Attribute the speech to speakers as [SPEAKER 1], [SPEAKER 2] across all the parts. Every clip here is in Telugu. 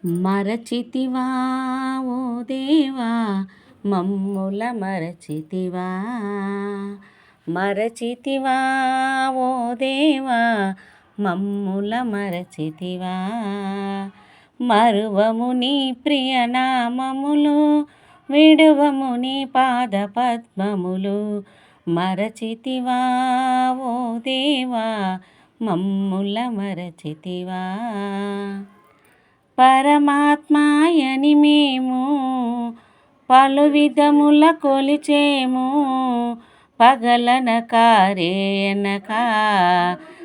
[SPEAKER 1] మరచితివా ఓ దేవా మమ్ముల మరచితివా. మరచితివా ఓ దేవా మమ్ముల మరచితివా. మరువము నీ ప్రియనామములు, విడువము నీ పాద పద్మములు. మరచితివా ఓ దేవా మమ్ముల మరచితివా. పరమాత్మాయని మేము పలు విధముల కొలిచేము, పగలనక రేయనక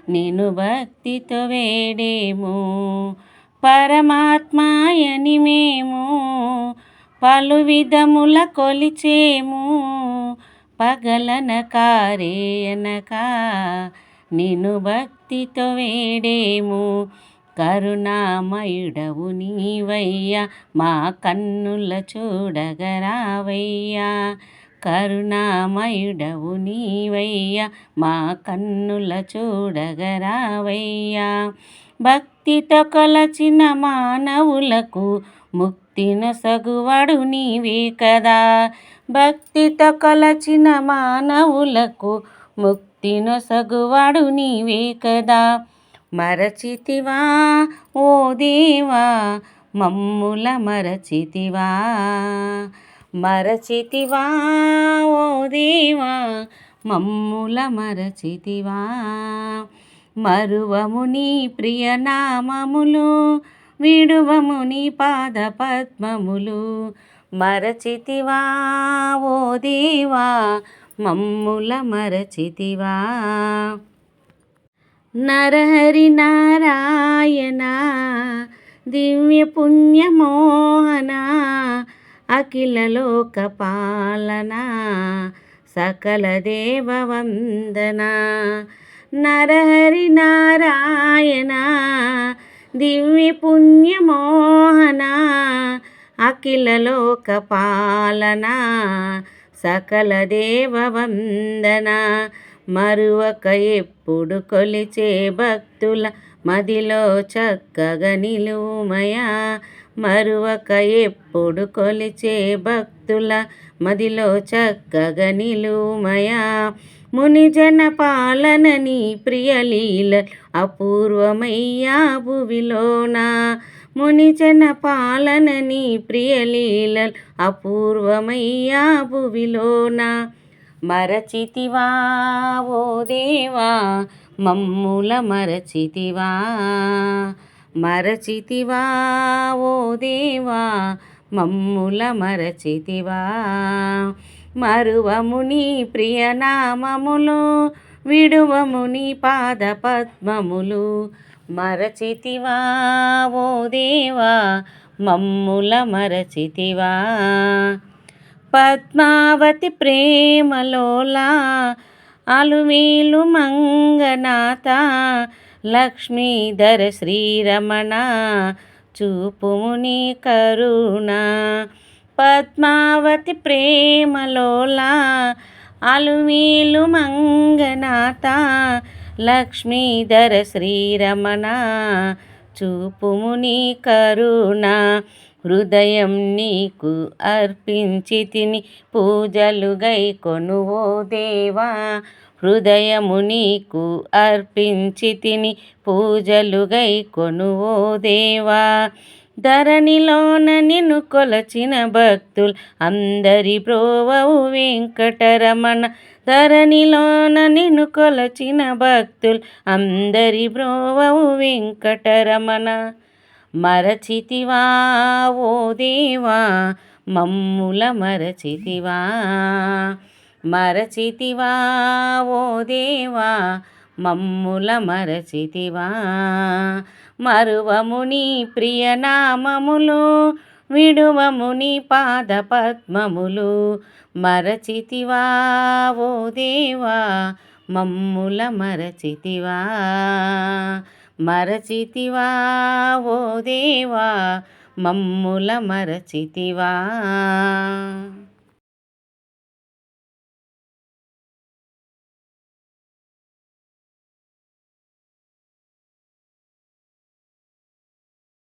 [SPEAKER 1] నిన్ను భక్తితో వేడేము. పరమాత్మాయని మేము పలు విధముల కొలిచేము, పగలనక రేయనక నిన్ను భక్తితో వేడేము. కరుణామయుడవు నీవయ్యా మా కన్నుల చూడగరావయ్యా. కరుణామయుడవు నీవయ్యా మా కన్నుల చూడగరావయ్యా. భక్తితో కొలచిన మానవులకు ముక్తినొసగువడు నీవే కదా. భక్తితో కొలచిన మానవులకు ముక్తినొసగువడు నీవే కదా. మరచితివా ఓ దేవా మమ్ముల మరచితివా. మరచితివా ఓ దేవా మమ్ముల మరచితివా. మరువము నీ ప్రియనామములు, విడువము నీ పాద పద్మములు. మరచితివా ఓ దేవా మమ్ముల మరచితివా. నరహరి నారాయణ దివ్య పుణ్యమోహన, అఖిల లోక పాలన సకల దేవ వందన. నరహరి నారాయణ దివ్య పుణ్యమోహన, అఖిల లోక పాలన సకల దేవ వందన. మరువక ఎప్పుడు కొలిచే భక్తుల మదిలో చక్కగా నిలువుమయా. మరువక ఎప్పుడు కొలిచే భక్తుల మదిలో చక్కగా నిలువుమయా. మునిజన పాలన నీ ప్రియలీల అపూర్వమయ్యా భువిలోన. మునిజన పాలన నీ ప్రియలీల అపూర్వమయ్యా భువిలోన. మరచితివా ఓ దేవా మమ్ముల మరచితివా. మరచితివా ఓ దేవా మమ్ముల మరచితివా. మరువము నీ ప్రియనామములు, విడువము నీ పాద పద్మములు. మరచితివా ఓ దేవా మమ్ముల మరచితివా. పద్మావతి ప్రేమలోలా అలుమేలు మంగనాథ, లక్ష్మీధర శ్రీరమణ చూపుము నీ కరుణ. పద్మావతి ప్రేమలోలా అలుమేలు మంగనాథ, లక్ష్మీధర శ్రీరమణ చూపుము నీ కరుణ. హృదయం నీకు అర్పించి తిని పూజలు గైకొను ఓ దేవా. హృదయము నీకు అర్పించి తిని పూజలు గైకొను ఓ దేవా. ధరణిలోన నిన్ను కొలచిన భక్తులు అందరి బ్రోవవు వెంకటరమణ. ధరణిలోన నిన్ను కొలచిన భక్తులు అందరి బ్రోవవు వెంకటరమణ. మరచితివా ఓ దేవా మమ్ముల మరచితివా. మరచితివా ఓ దేవా మమ్ముల మరచితివా. మరువము నీ ప్రియనామములు, విడువము నీ పాద పద్మములు. మరచితివా ఓ దేవా మమ్ముల మరచితివా. మరచితివా ఓ దేవా మమ్ముల మరచితివా.